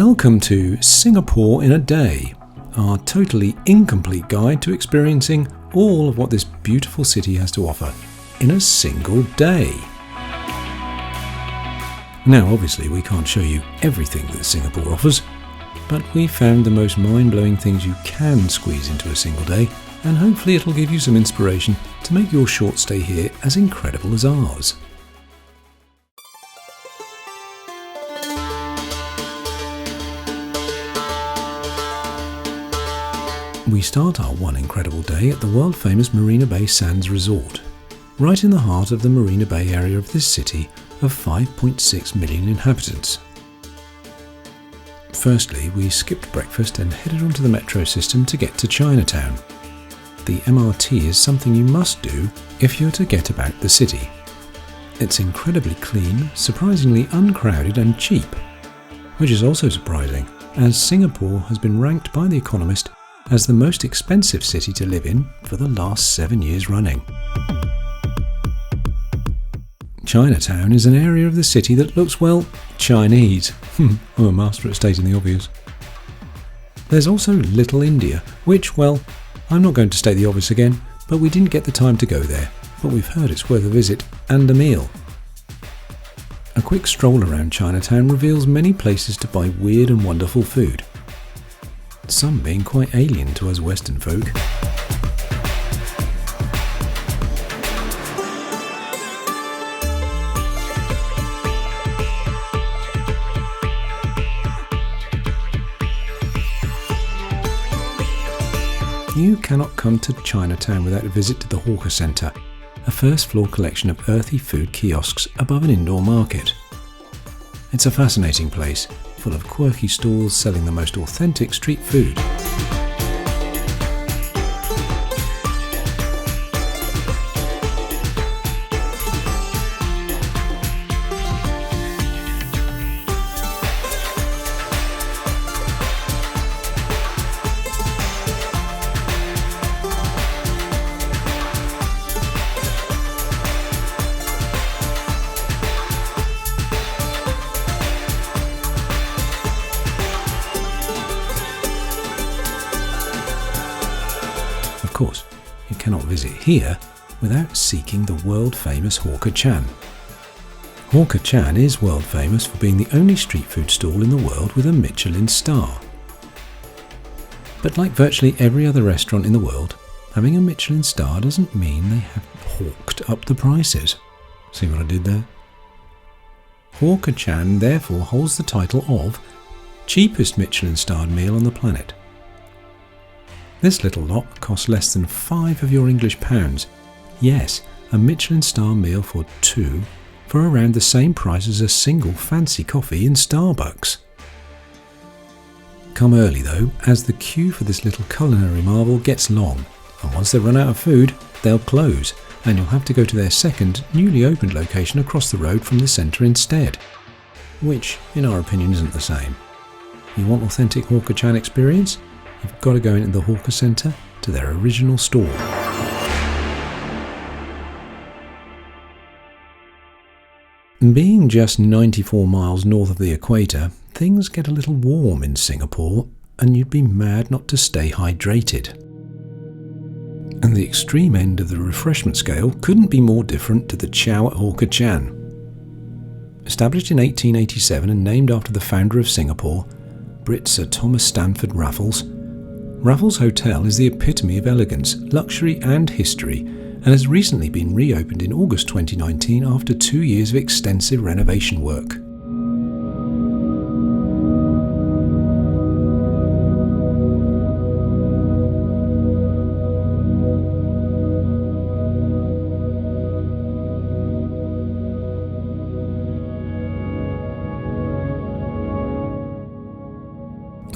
Welcome to Singapore in a Day, our totally incomplete guide to experiencing all of what this beautiful city has to offer in a single day. Now obviously we can't show you everything that Singapore offers, but we found the most mind-blowing things you can squeeze into a single day, and hopefully it'll give you some inspiration to make your short stay here as incredible as ours. We start our one incredible day at the world-famous Marina Bay Sands Resort, right in the heart of the Marina Bay area of this city of 5.6 million inhabitants. Firstly, we skipped breakfast and headed onto the metro system to get to Chinatown. The MRT is something you must do if you're to get about the city. It's incredibly clean, surprisingly uncrowded and cheap, which is also surprising, as Singapore has been ranked by The Economist as the most expensive city to live in for the last 7 years running. Chinatown is an area of the city that looks, well, Chinese. I'm a master at stating the obvious. There's also Little India, which, well, I'm not going to state the obvious again, but we didn't get the time to go there, but we've heard it's worth a visit and a meal. A quick stroll around Chinatown reveals many places to buy weird and wonderful food, some being quite alien to us Western folk. You cannot come to Chinatown without a visit to the Hawker Centre, a first-floor collection of earthy food kiosks above an indoor market. It's a fascinating place, full of quirky stalls selling the most authentic street food. Of course, you cannot visit here without seeking the world-famous Hawker Chan. Hawker Chan is world famous for being the only street food stall in the world with a Michelin star. But like virtually every other restaurant in the world, having a Michelin star doesn't mean they have hawked up the prices. See what I did there? Hawker Chan therefore holds the title of cheapest Michelin-starred meal on the planet. This little lot costs less than 5 of your English pounds. Yes, a Michelin star meal for 2 for around the same price as a single fancy coffee in Starbucks. Come early though, as the queue for this little culinary marvel gets long, and once they run out of food, they'll close, and you'll have to go to their second, newly opened location across the road from the centre instead, which, in our opinion, isn't the same. You want authentic Hawker Chan experience? You've got to go into the Hawker Centre to their original store. Being just 94 miles north of the equator, things get a little warm in Singapore, and you'd be mad not to stay hydrated. And the extreme end of the refreshment scale couldn't be more different to the chow at Hawker Chan. Established in 1887 and named after the founder of Singapore, Brit Sir Thomas Stanford Raffles, Raffles Hotel is the epitome of elegance, luxury and history, and has recently been reopened in August 2019 after 2 years of extensive renovation work.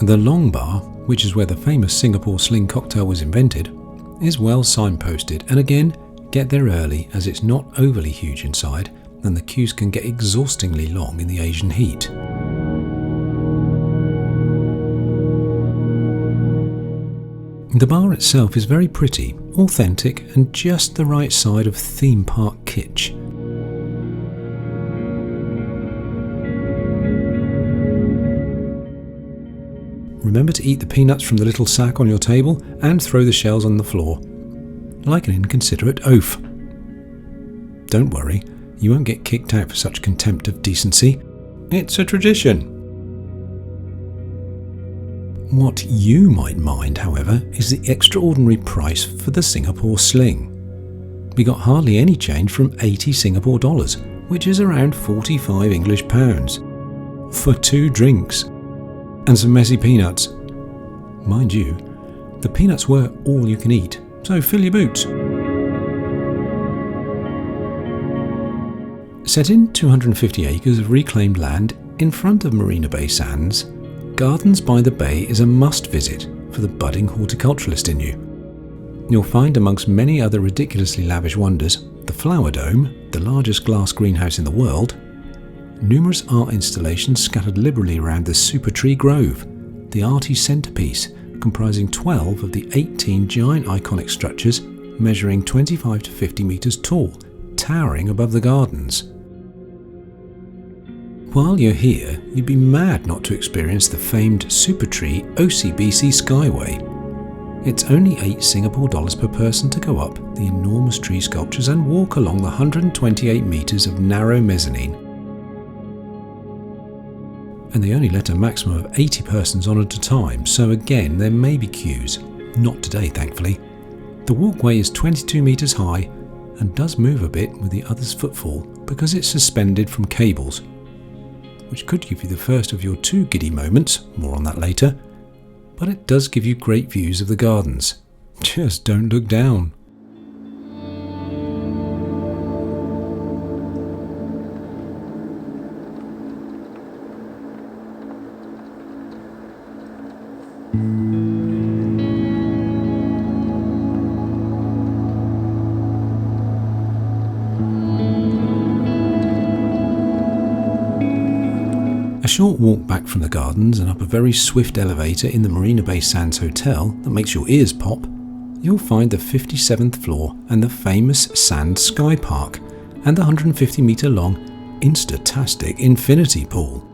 The Long Bar, which is where the famous Singapore Sling cocktail was invented, is well signposted, and again, get there early as it's not overly huge inside and the queues can get exhaustingly long in the Asian heat. The bar itself is very pretty, authentic and just the right side of theme park kitsch. Remember to eat the peanuts from the little sack on your table and throw the shells on the floor, like an inconsiderate oaf. Don't worry, you won't get kicked out for such contempt of decency. It's a tradition. What you might mind, however, is the extraordinary price for the Singapore sling. We got hardly any change from 80 Singapore dollars, which is around 45 English pounds, for 2 drinks and some messy peanuts. Mind you, the peanuts were all you can eat, so fill your boots. Set in 250 acres of reclaimed land in front of Marina Bay Sands, Gardens by the Bay is a must-visit for the budding horticulturalist in you. You'll find amongst many other ridiculously lavish wonders the Flower Dome, the largest glass greenhouse in the world, numerous art installations scattered liberally around the Super Tree Grove, the arty centrepiece comprising 12 of the 18 giant iconic structures measuring 25 to 50 metres tall, towering above the gardens. While you're here, you'd be mad not to experience the famed Super Tree OCBC Skyway. It's only 8 Singapore dollars per person to go up the enormous tree sculptures and walk along the 128 metres of narrow mezzanine. And they only let a maximum of 80 persons on at a time, so again there may be queues. Not today, thankfully. The walkway is 22 metres high and does move a bit with the others' footfall because it's suspended from cables, which could give you the first of your 2 giddy moments, more on that later, but it does give you great views of the gardens. Just don't look down. A short walk back from the gardens and up a very swift elevator in the Marina Bay Sands Hotel that makes your ears pop, you'll find the 57th floor and the famous Sand Sky Park and the 150 metre long Insta-tastic infinity pool.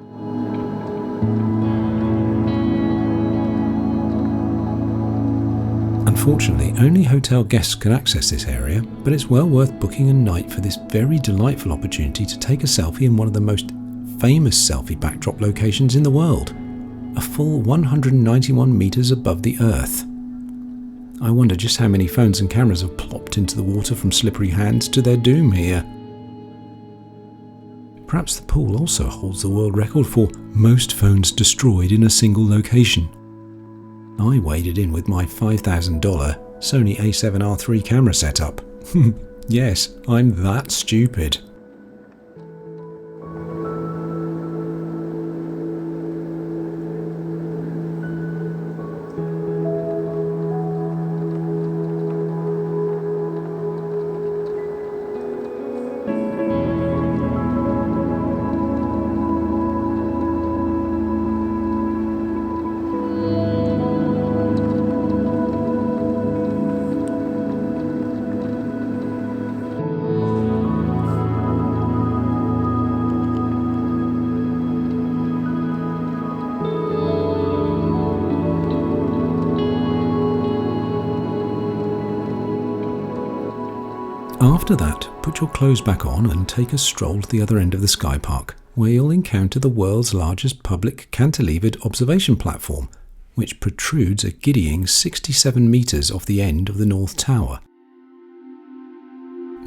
Unfortunately, only hotel guests can access this area, but it's well worth booking a night for this very delightful opportunity to take a selfie in one of the most famous selfie backdrop locations in the world, a full 191 metres above the Earth. I wonder just how many phones and cameras have plopped into the water from slippery hands to their doom here. Perhaps the pool also holds the world record for most phones destroyed in a single location. I waded in with my $5,000 Sony A7R III camera setup. Yes, I'm that stupid. After that, put your clothes back on and take a stroll to the other end of the Sky Park, where you'll encounter the world's largest public cantilevered observation platform, which protrudes a giddying 67 metres off the end of the North Tower.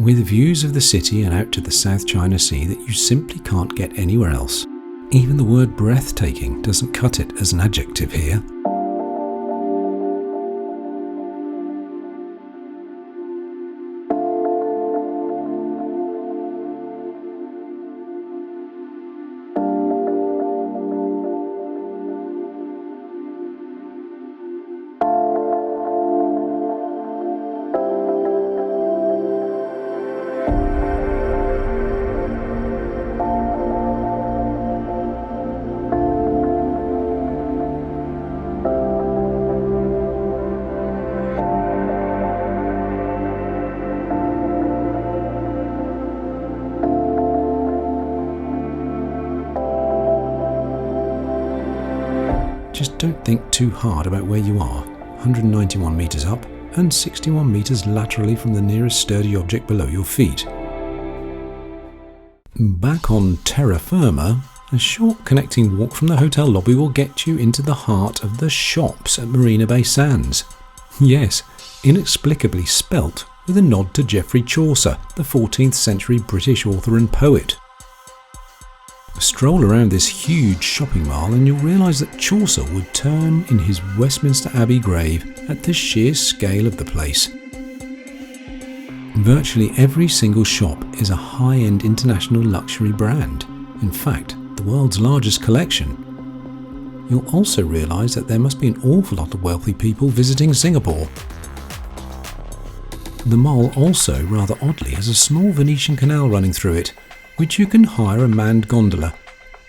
With views of the city and out to the South China Sea that you simply can't get anywhere else. Even the word breathtaking doesn't cut it as an adjective here. Don't think too hard about where you are, 191 metres up and 61 metres laterally from the nearest sturdy object below your feet. Back on terra firma, a short connecting walk from the hotel lobby will get you into the heart of the shops at Marina Bay Sands. Yes, inexplicably spelt with a nod to Geoffrey Chaucer, the 14th century British author and poet. Stroll around this huge shopping mall and you'll realise that Chaucer would turn in his Westminster Abbey grave at the sheer scale of the place. Virtually every single shop is a high-end international luxury brand. In fact, the world's largest collection. You'll also realise that there must be an awful lot of wealthy people visiting Singapore. The mall also, rather oddly, has a small Venetian canal running through it, which you can hire a manned gondola,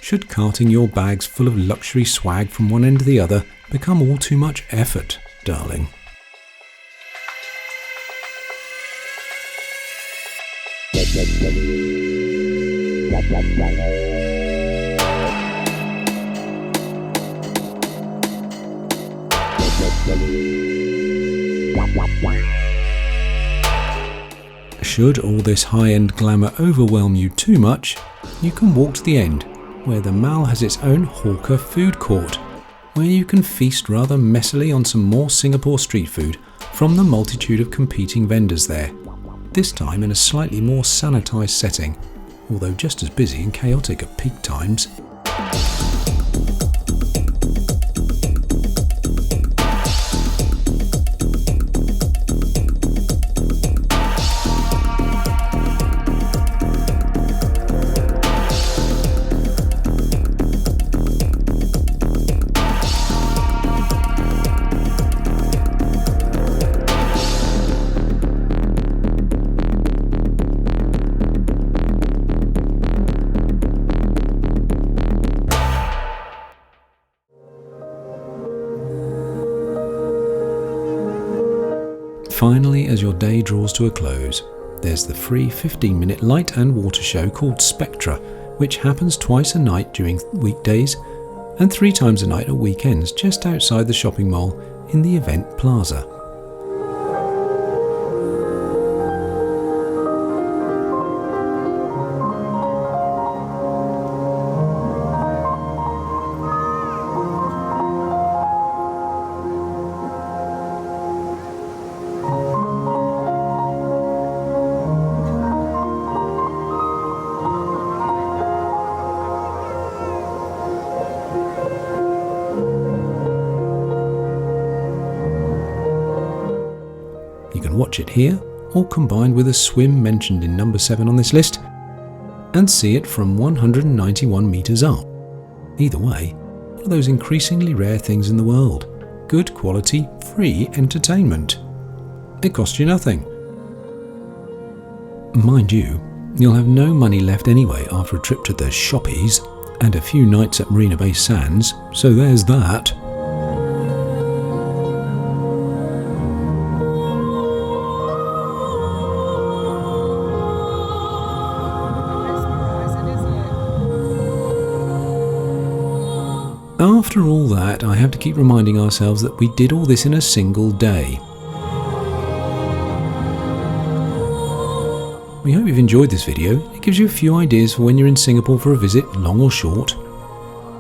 should carting your bags full of luxury swag from one end to the other become all too much effort, darling. Should all this high-end glamour overwhelm you too much, you can walk to the end, where the mall has its own hawker food court, where you can feast rather messily on some more Singapore street food from the multitude of competing vendors there, this time in a slightly more sanitised setting, although just as busy and chaotic at peak times. Finally, as your day draws to a close, there's the free 15-minute light and water show called Spectra, which happens twice a night during weekdays and 3 times a night at weekends just outside the shopping mall in the event plaza. You can watch it here, or combined with a swim mentioned in number 7 on this list, and see it from 191 metres up. Either way, one of those increasingly rare things in the world. Good quality, free entertainment. It costs you nothing. Mind you, you'll have no money left anyway after a trip to the shoppies and a few nights at Marina Bay Sands, so there's that. After all that, I have to keep reminding ourselves that we did all this in a single day. We hope you've enjoyed this video. It gives you a few ideas for when you're in Singapore for a visit, long or short.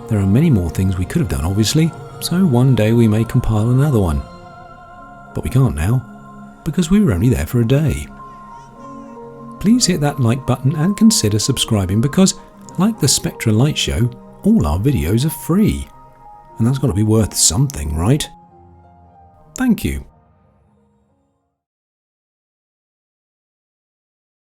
There are many more things we could have done, obviously, so one day we may compile another one. But we can't now, because we were only there for a day. Please hit that like button and consider subscribing because, like the Spectra Light Show, all our videos are free. And that's got to be worth something, right? Thank you.